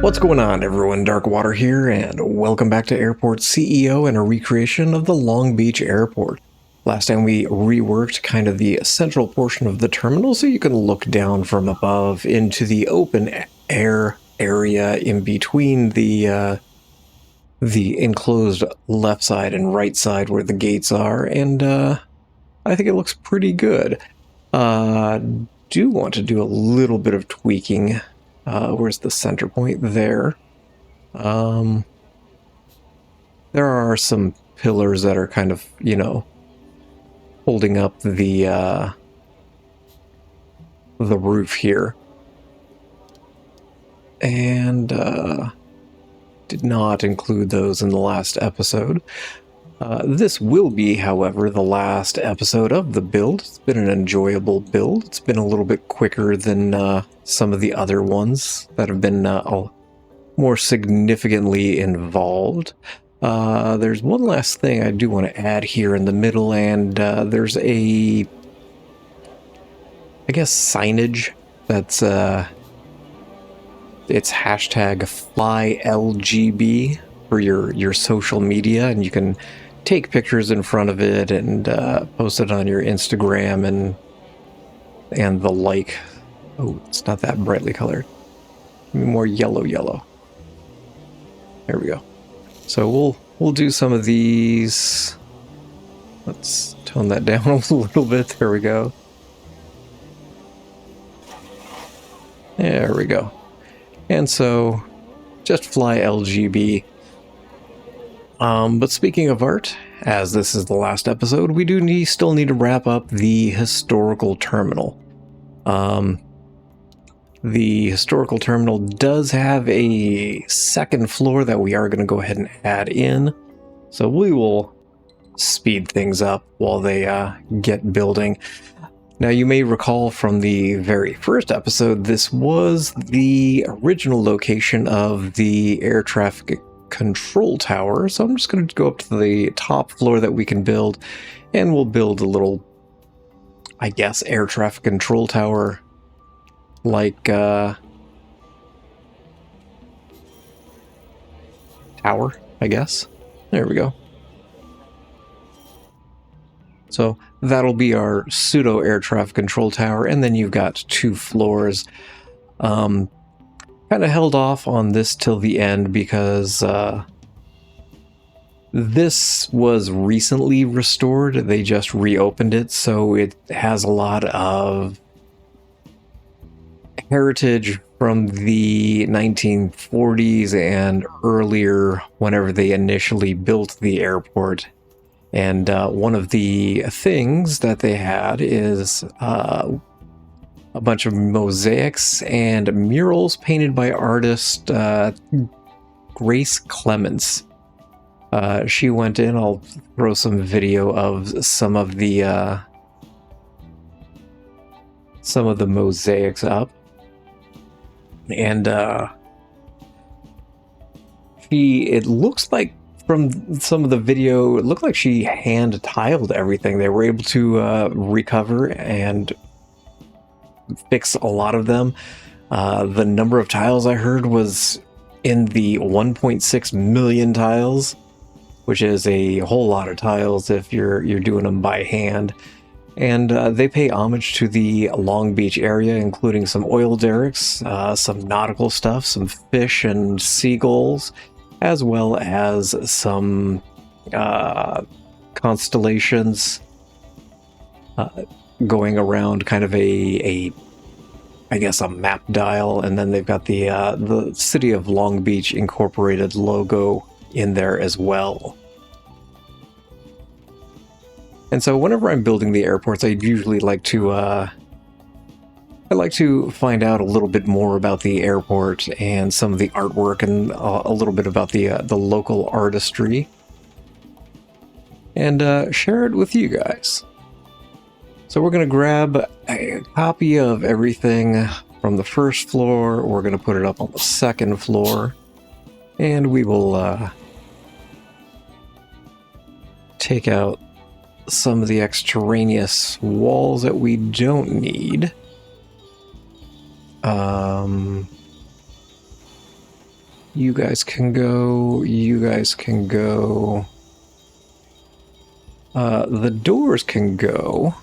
What's going on, everyone? Darkwater here, and welcome back to Airport CEO and a recreation of the Long Beach Airport. Last time we reworked kind of the central portion of the terminal so you can look down from above into the open air area in between the enclosed left side and right side where the gates are, and I think it looks pretty good. Do want to do a little bit of tweaking. Where's the center point there? There are some pillars that are kind of, holding up the roof here. And did not include those in the last episode. This will be, however, the last episode of the build. It's been an enjoyable build. It's been a little bit quicker than some of the other ones that have been more significantly involved. There's one last thing I do want to add here in the middle, and there's I guess, signage that's it's hashtag FlyLGB for your social media, and you can take pictures in front of it and post it on your Instagram and the like. Oh, it's not that brightly colored. More yellow. There we go. So we'll do some of these. Let's tone that down a little bit. There we go. There we go. And so just FlyLGB. But speaking of art, as this is the last episode, we do still need to wrap up the historical terminal. The historical terminal does have a second floor that we are going to go ahead and add in. So we will speed things up while they get building. Now, you may recall from the very first episode, this was the original location of the air traffic control tower. So I'm just going to go up to the top floor that we can build, and we'll build a little, I guess, air traffic control tower like tower, I guess. There we go. So that'll be our pseudo air traffic control tower, and then you've got 2 floors. Kind of held off on this till the end because this was recently restored. They just reopened it, so it has a lot of heritage from the 1940s and earlier, whenever they initially built the airport. And one of the things that they had is a bunch of mosaics and murals painted by artist Grace Clements. She went in. I'll throw some video of some of the mosaics up, and it looks like from some of the video, it looked like she hand tiled everything. They were able to recover and fix a lot of them. The number of tiles I heard was in the 1.6 million tiles, which is a whole lot of tiles if you're doing them by hand. And they pay homage to the Long Beach area, including some oil derricks, some nautical stuff, some fish and seagulls, as well as some constellations going around, kind of I guess a map dial, and then they've got the City of Long Beach Incorporated logo in there as well. And so whenever I'm building the airports, I usually like to find out a little bit more about the airport and some of the artwork, and a little bit about the local artistry, and share it with you guys. So we're going to grab a copy of everything from the first floor. We're going to put it up on the second floor, and we will take out some of the extraneous walls that we don't need. You guys can go. You guys can go. The doors can go.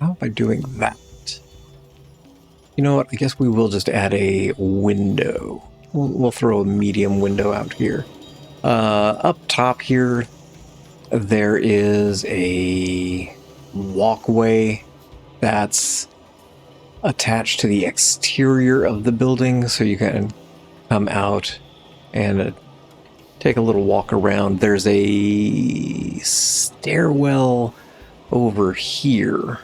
How am I doing that? You know what? I guess we will just add a window. We'll throw a medium window out here. Up top here, there is a walkway that's attached to the exterior of the building, so you can come out and take a little walk around. There's a stairwell over here.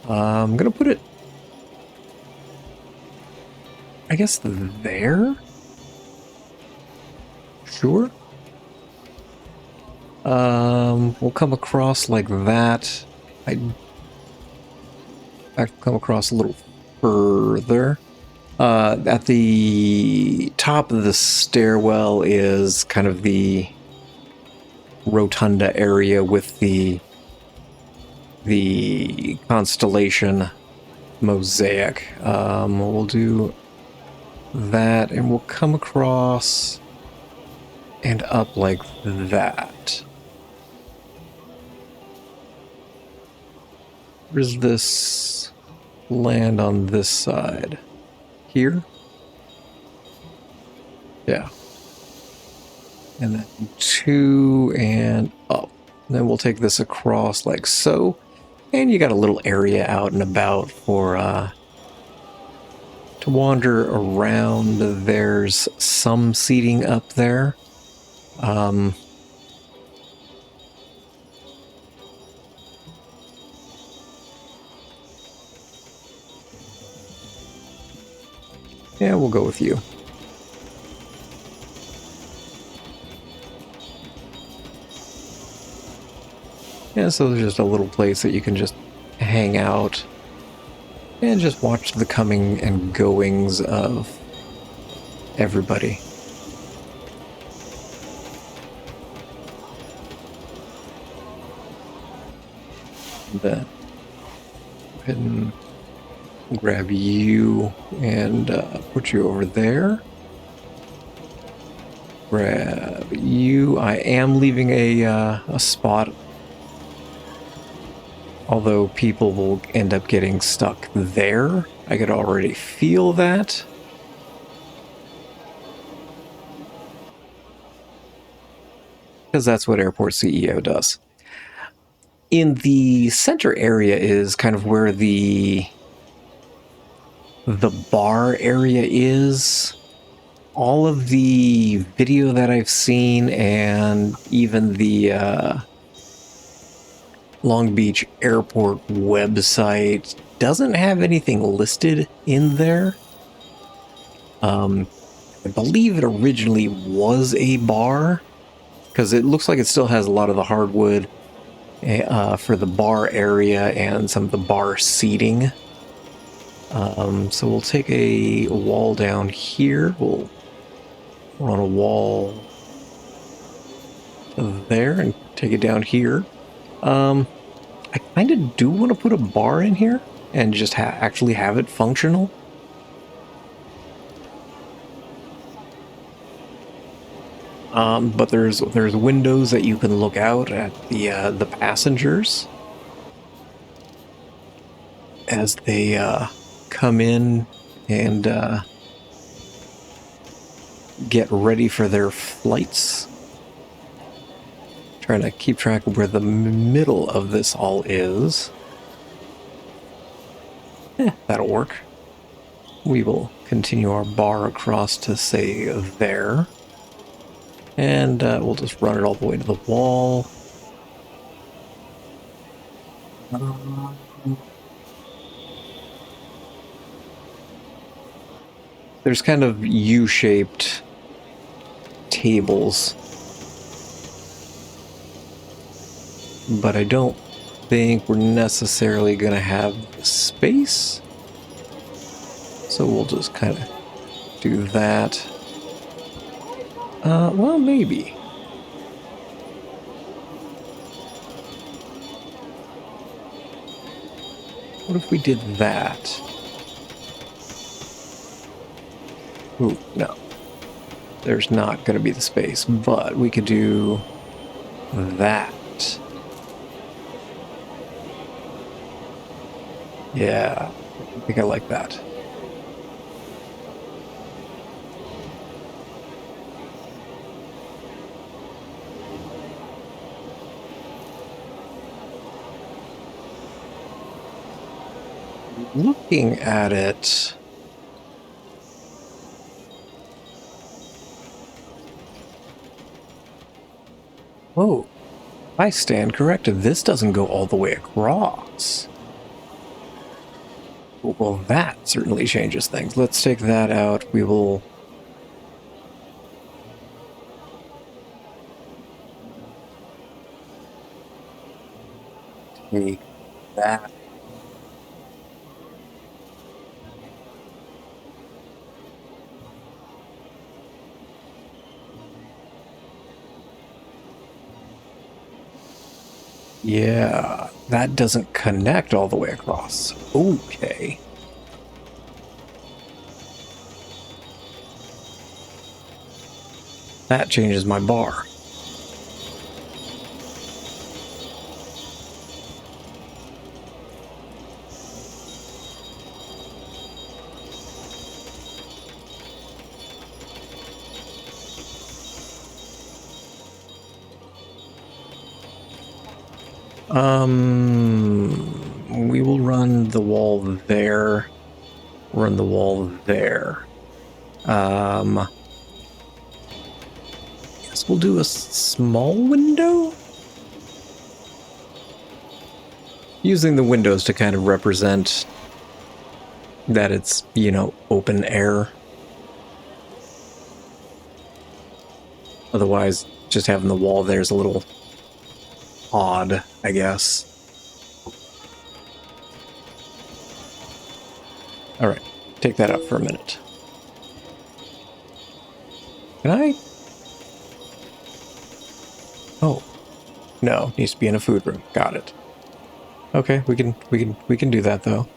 I'm gonna put it, I guess, there. Sure. We'll come across like that. I'll come across a little further. At the top of the stairwell is kind of the rotunda area with the constellation mosaic. We'll do that, and we'll come across and up like that. Where's this land on this side? Here? Yeah. And then 2 and up. And then we'll take this across like so. And you got a little area out and about for to wander around. There's some seating up there. Yeah, we'll go with you. Yeah, so there's just a little place that you can just hang out and just watch the coming and goings of everybody. Then go ahead and grab you and put you over there. Grab you. I am leaving a spot, although people will end up getting stuck there. I could already feel that. Because that's what Airport CEO does. In the center area is kind of where the bar area is. All of the video that I've seen and even the Long Beach Airport website doesn't have anything listed in there. I believe it originally was a bar, because it looks like it still has a lot of the hardwood for the bar area and some of the bar seating. So we'll take a wall down here. We'll run a wall there and take it down here. I kind of do want to put a bar in here and just actually have it functional. But there's windows that you can look out at the passengers as they come in and get ready for their flights. Trying to keep track of where the middle of this all is. That'll work. We will continue our bar across to, say, there. And we'll just run it all the way to the wall. There's kind of U-shaped tables, but I don't think we're necessarily going to have space. So we'll just kind of do that. Well, maybe. What if we did that? Ooh, no. There's not going to be the space, but we could do that. Yeah, I think I like that. Looking at it, whoa, I stand corrected. This doesn't go all the way across. Well, that certainly changes things. Let's take that out. We will... take that. Yeah, that doesn't connect all the way across. Okay. That changes my bar. We will run the wall there. Run the wall there. Guess we'll do a small window? Using the windows to kind of represent that it's, you know, open air. Otherwise, just having the wall there is a little odd, I guess. Alright, take that out for a minute. Can I? Oh. No, needs to be in a food room. Got it. Okay, we can do that though.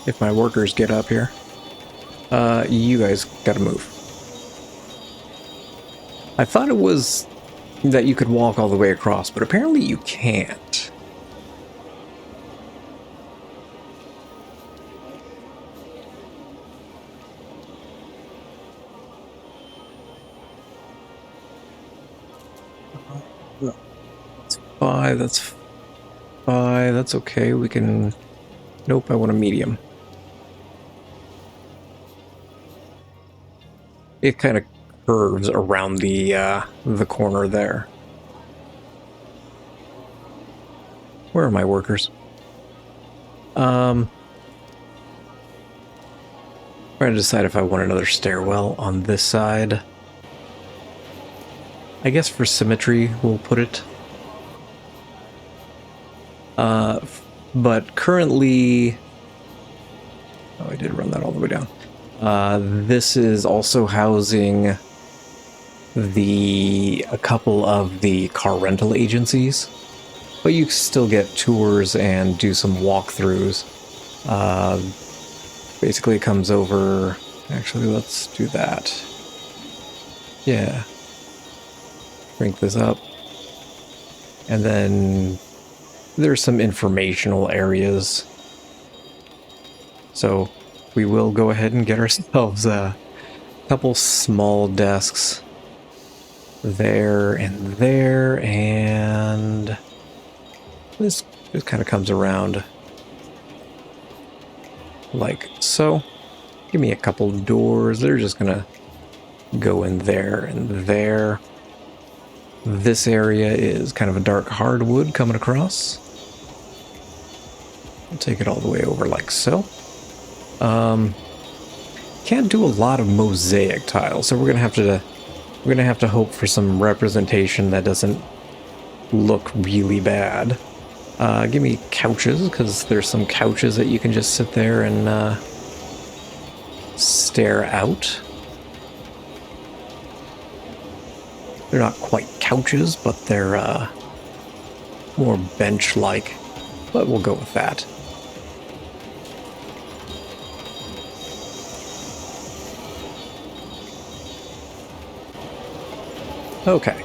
If my workers get up here. You guys gotta move. I thought it was that you could walk all the way across, but apparently you can't. That's fine, that's fine, that's okay, we can... Nope, I want a medium. It kind of curves around the corner there. Where are my workers? Trying to decide if I want another stairwell on this side. I guess for symmetry, we'll put it. But currently... Oh, I did run that all the way down. This is also housing a couple of the car rental agencies, but you still get tours and do some walkthroughs. Basically, it comes over. Actually, let's do that. Yeah. Crank this up, and then there's some informational areas. So we will go ahead and get ourselves a couple small desks there, and this just kind of comes around like so. Give me a couple doors. They're just gonna go in there and there. This area is kind of a dark hardwood coming across. I'll take it all the way over like so. Can't do a lot of mosaic tiles, so we're gonna have to We're gonna have to hope for some representation that doesn't look really bad. Give me couches, because there's some couches that you can just sit there and stare out. They're not quite couches, but they're more bench-like, but we'll go with that. Okay,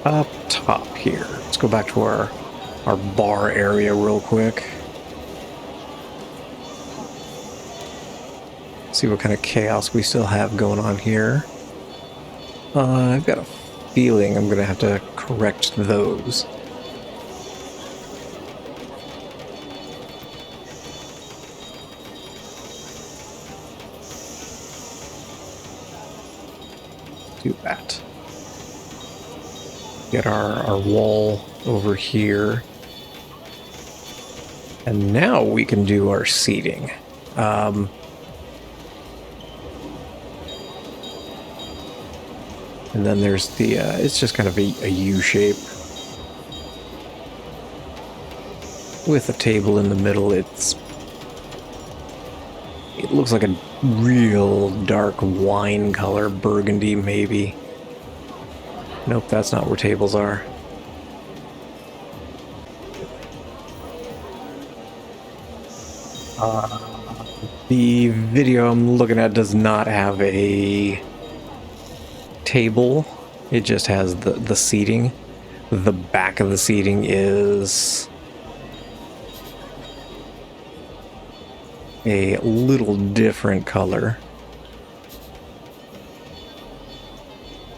up top here. Let's go back to our bar area real quick. See what kind of chaos we still have going on here. I've got a feeling I'm gonna have to correct those. Do that. Get our wall over here. And now we can do our seating. And then there's the, it's just kind of a U shape. With a table in the middle, it looks like a real dark wine color, burgundy maybe. Nope, that's not where tables are. The video I'm looking at does not have a table. It just has the seating. The back of the seating is a little different color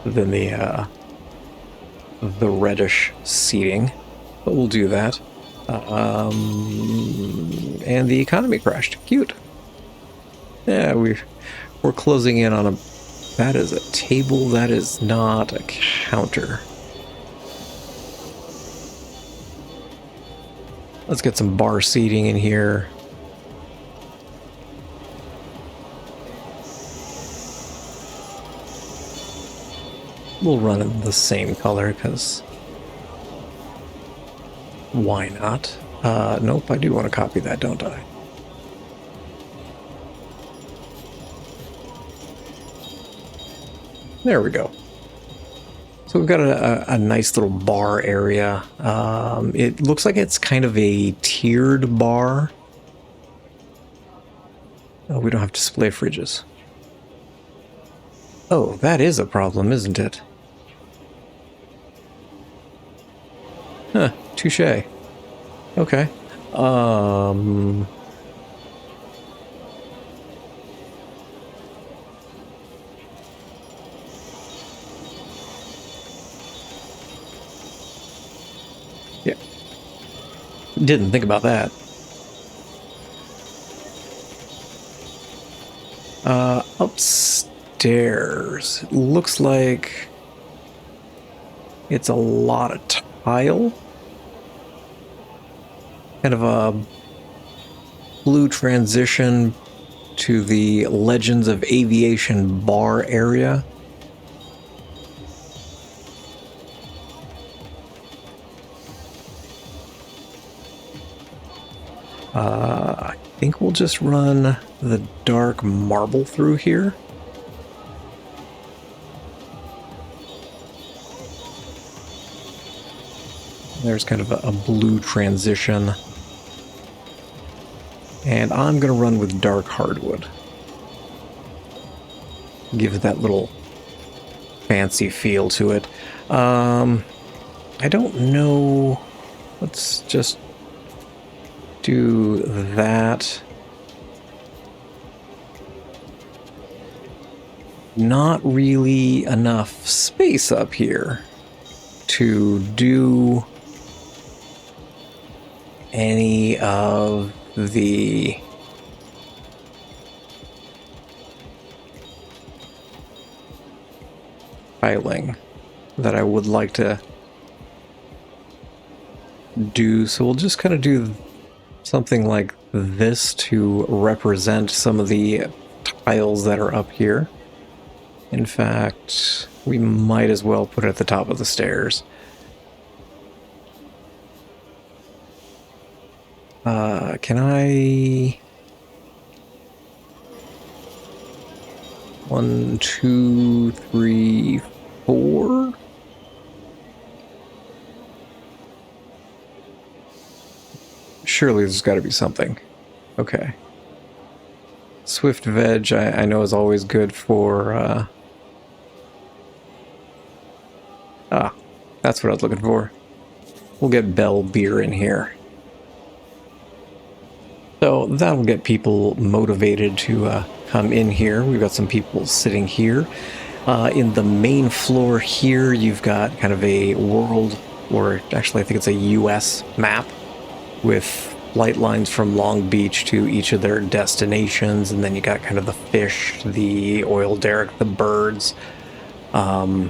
than the reddish seating, but we'll do that. And the economy crashed. Cute. Yeah, we're closing in on a... That is a table, that is not a counter. Let's get some bar seating in here. We'll run in the same color, because why not? Nope, I do want to copy that, don't I? There we go. So we've got a nice little bar area. It looks like it's kind of a tiered bar. Oh, we don't have display fridges. Oh, that is a problem, isn't it? Huh, touche. Okay. Yeah. Didn't think about that. Upstairs. Looks like it's a lot of tile. Kind of a blue transition to the Legends of Aviation bar area. I think we'll just run the dark marble through here. There's kind of a blue transition. And I'm going to run with dark hardwood. Give it that little fancy feel to it. I don't know. Let's just do that. Not really enough space up here to do any of the tiling that I would like to do. So we'll just kind of do something like this to represent some of the tiles that are up here. In fact, We might as well put it at the top of the stairs. Can I... 1, 2, 3, 4? Surely there's got to be something. Okay. Swift veg, I know is always good for... Ah, that's what I was looking for. We'll get Bell beer in here. So that'll get people motivated to come in here. We've got some people sitting here. In the main floor here, you've got kind of a world, or actually I think it's a US map with flight lines from Long Beach to each of their destinations, and then you got kind of the fish, the oil derrick, the birds. I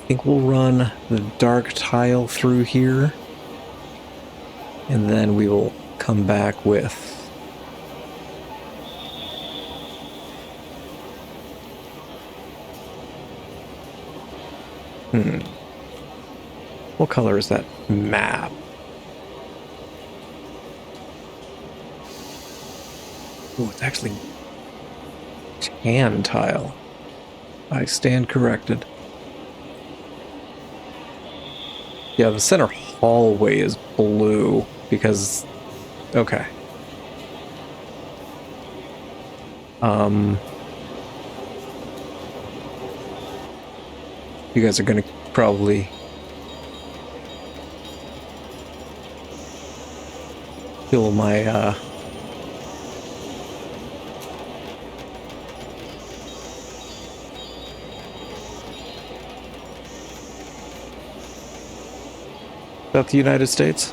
think we'll run the dark tile through here, and then we will come back with what color is that map? Oh, it's actually tan tile. I stand corrected. Yeah, the center hallway is blue because... Okay. You guys are gonna probably... kill my, Is that the United States?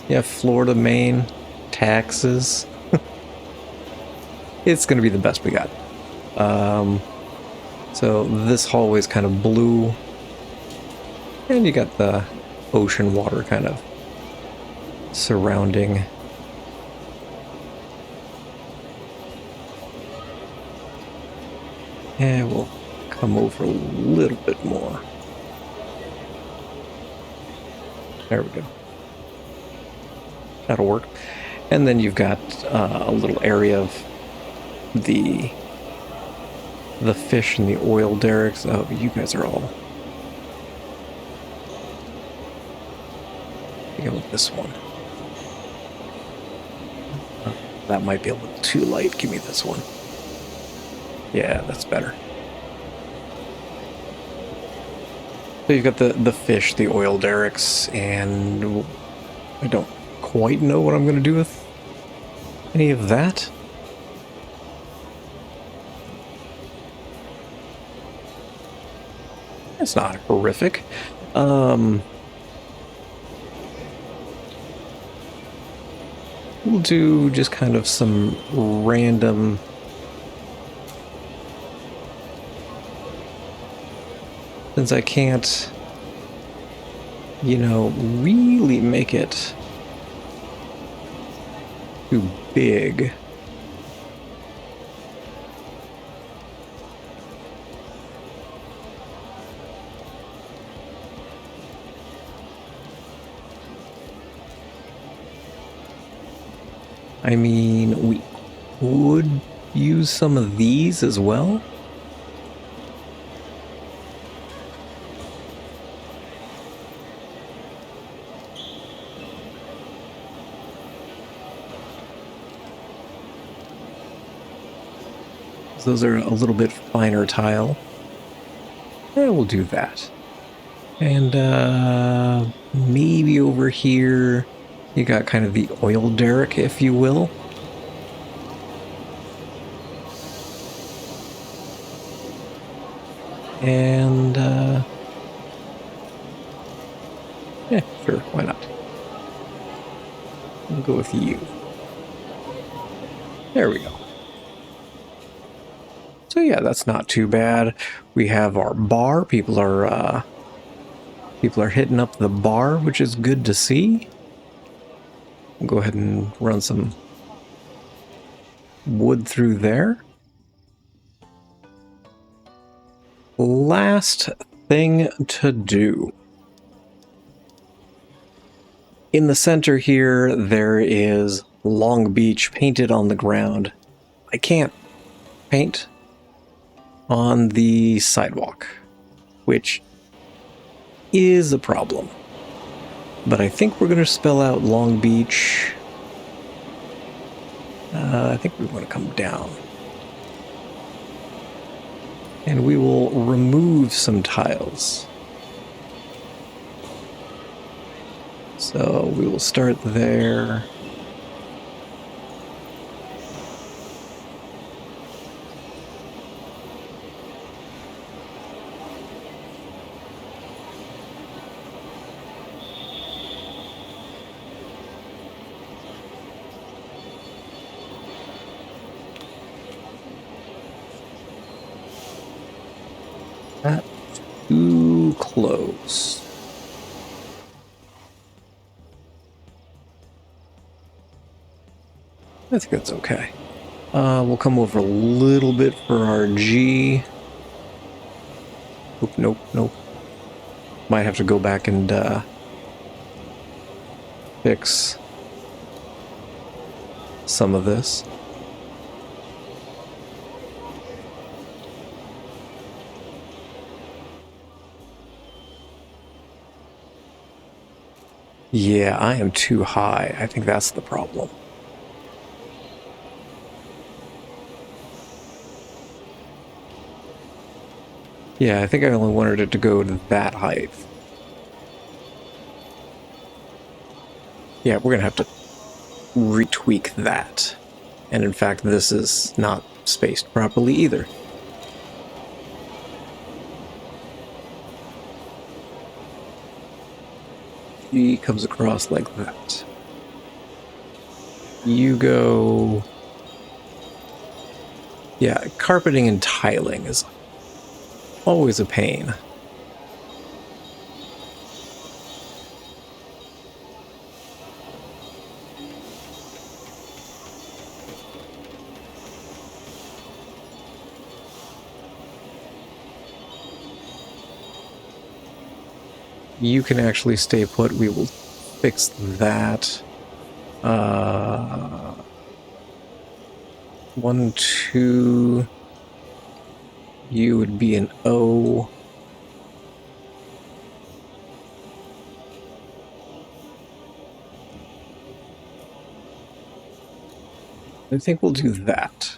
Yeah, Florida, Maine, taxes. It's gonna be the best we got. So this hallway is kind of blue, and you got the ocean water kind of surrounding. And we'll come over a little bit more. There we go. That'll work. And then you've got a little area of the fish and the oil derricks. Oh, you guys are all... Go with this one. That might be a little too light. Give me this one. Yeah, that's better. So you've got the fish, the oil derricks, and I don't quite know what I'm going to do with any of that. It's not horrific. We'll do just kind of some random... Since I can't, you know, really make it too big. I mean, we would use some of these as well. Those are a little bit finer tile. Yeah, we'll do that. And maybe over here you got kind of the oil derrick, if you will. And yeah, sure, why not? We'll go with you. There we go. So yeah, that's not too bad. We have our bar. People are hitting up the bar, which is good to see. We'll go ahead and run some wood through there. last thing to do. In the center here, there is Long Beach painted on the ground. I can't paint on the sidewalk, which is a problem. But I think we're going to spell out Long Beach. I think we want to come down. And we will remove some tiles. So we will start there. That's too close. I think that's okay. We'll come over a little bit for our G. Oop, nope, nope. Might have to go back and fix some of this. Yeah, I am too high. I think that's the problem. Yeah, I think I only wanted it to go to that height. Yeah, we're gonna have to retweak that. And in fact, this is not spaced properly either. He comes across like that. You go... Yeah, carpeting and tiling is always a pain. You can actually stay put. We will fix that. 1, 2. You would be an O. I think we'll do that.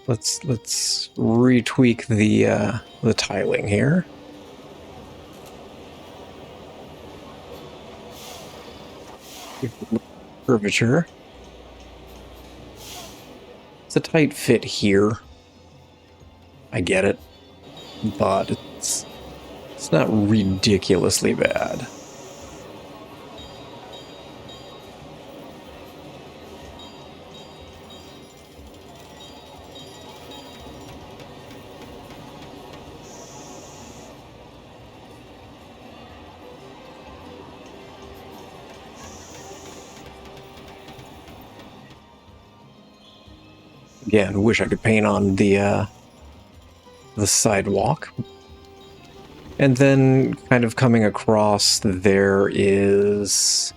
Let's retweak the tiling here. Curvature. It's a tight fit here. I get it, but it's not ridiculously bad. Again, wish I could paint on the sidewalk. And then kind of coming across, there is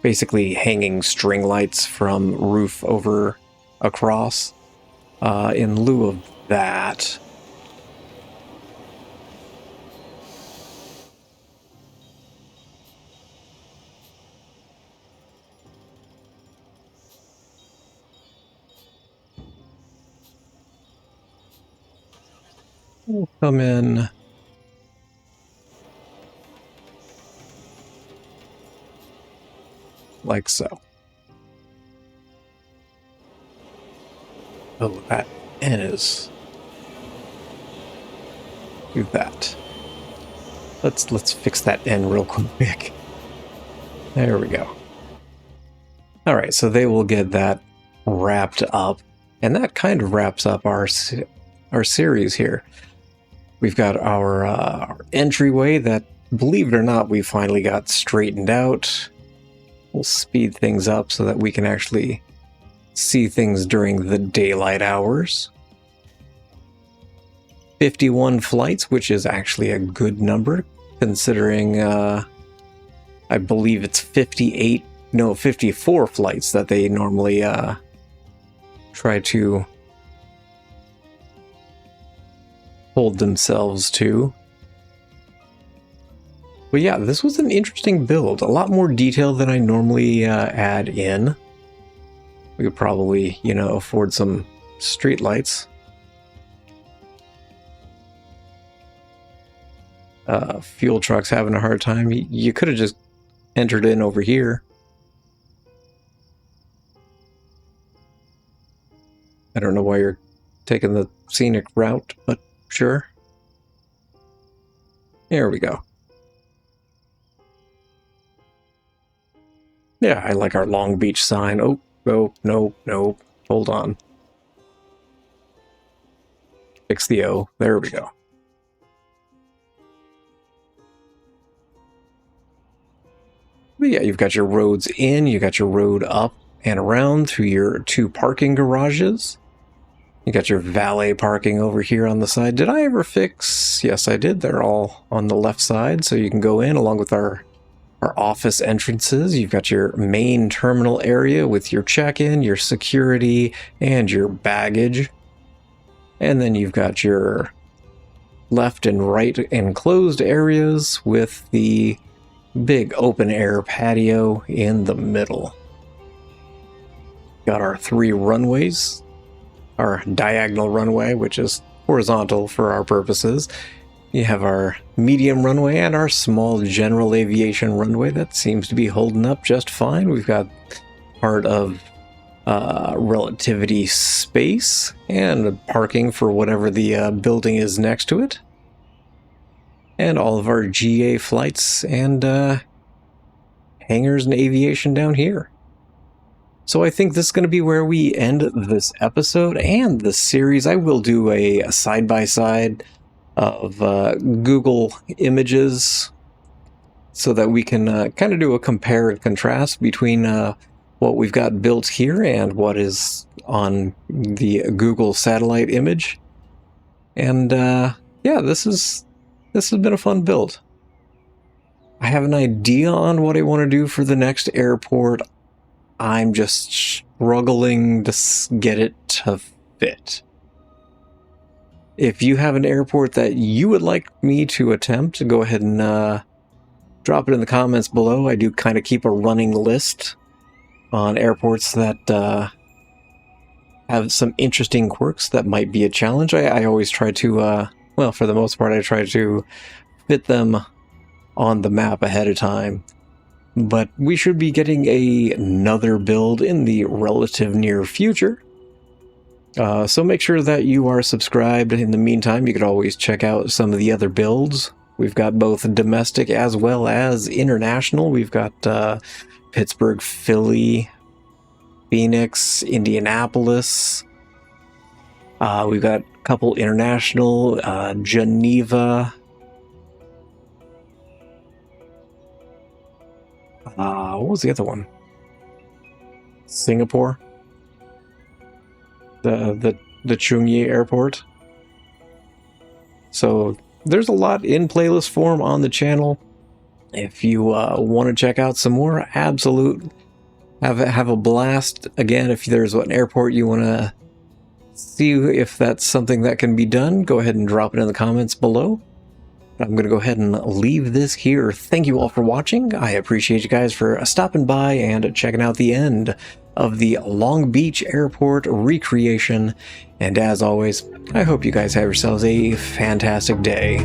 basically hanging string lights from roof over across. In lieu of that, we'll come in like so. Oh, that is. Do that. Let's fix that N real quick. There we go. All right, so they will get that wrapped up, and that kind of wraps up our series here. We've got our entryway that, believe it or not, we finally got straightened out. We'll speed things up so that we can actually see things during the daylight hours. 51 flights, which is actually a good number, considering I believe it's 54 flights that they normally try to hold themselves to. But yeah, this was an interesting build. A lot more detail than I normally add in. We could probably, afford some street lights. Fuel trucks having a hard time. You could have just entered in over here. I don't know why you're taking the scenic route, but sure. There we go. Yeah, I like our Long Beach sign. Oh, no. Hold on. Fix the O. There we go. But yeah, you've got your roads in, you got your road up and around through your 2 parking garages. You got your valet parking over here on the side. Did I ever fix? Yes, I did. They're all on the left side, so you can go in along with our office entrances. You've got your main terminal area with your check-in, your security, and your baggage. And then you've got your left and right enclosed areas with the big open air patio in the middle. Got our 3 runways, our diagonal runway, which is horizontal for our purposes. You have our medium runway and our small general aviation runway that seems to be holding up just fine. We've got part of relativity space and parking for whatever the building is next to it. And all of our GA flights and hangars and aviation down here. So I think this is going to be where we end this episode and this series. I will do a side-by-side of Google images so that we can kind of do a compare and contrast between what we've got built here and what is on the Google satellite image. And yeah, this has been a fun build. I have an idea on what I want to do for the next airport. I'm just struggling to get it to fit. If you have an airport that you would like me to attempt, go ahead and drop it in the comments below. I do kind of keep a running list on airports that have some interesting quirks that might be a challenge. I always try to, well, for the most part, I try to fit them on the map ahead of time. But we should be getting another build in the relative near future. So make sure that you are subscribed. In the meantime, you could always check out some of the other builds. We've got both domestic as well as international. We've got Pittsburgh, Philly, Phoenix, Indianapolis. We've got a couple international, Geneva. What was the other one? Singapore. The Chungyi Airport. So there's a lot in playlist form on the channel. If you want to check out some more, absolute have a blast. Again, if there's an airport you want to see if that's something that can be done, go ahead and drop it in the comments below. I'm going to go ahead and leave this here. Thank you all for watching. I appreciate you guys for stopping by and checking out the end of the Long Beach Airport recreation. And as always, I hope you guys have yourselves a fantastic day.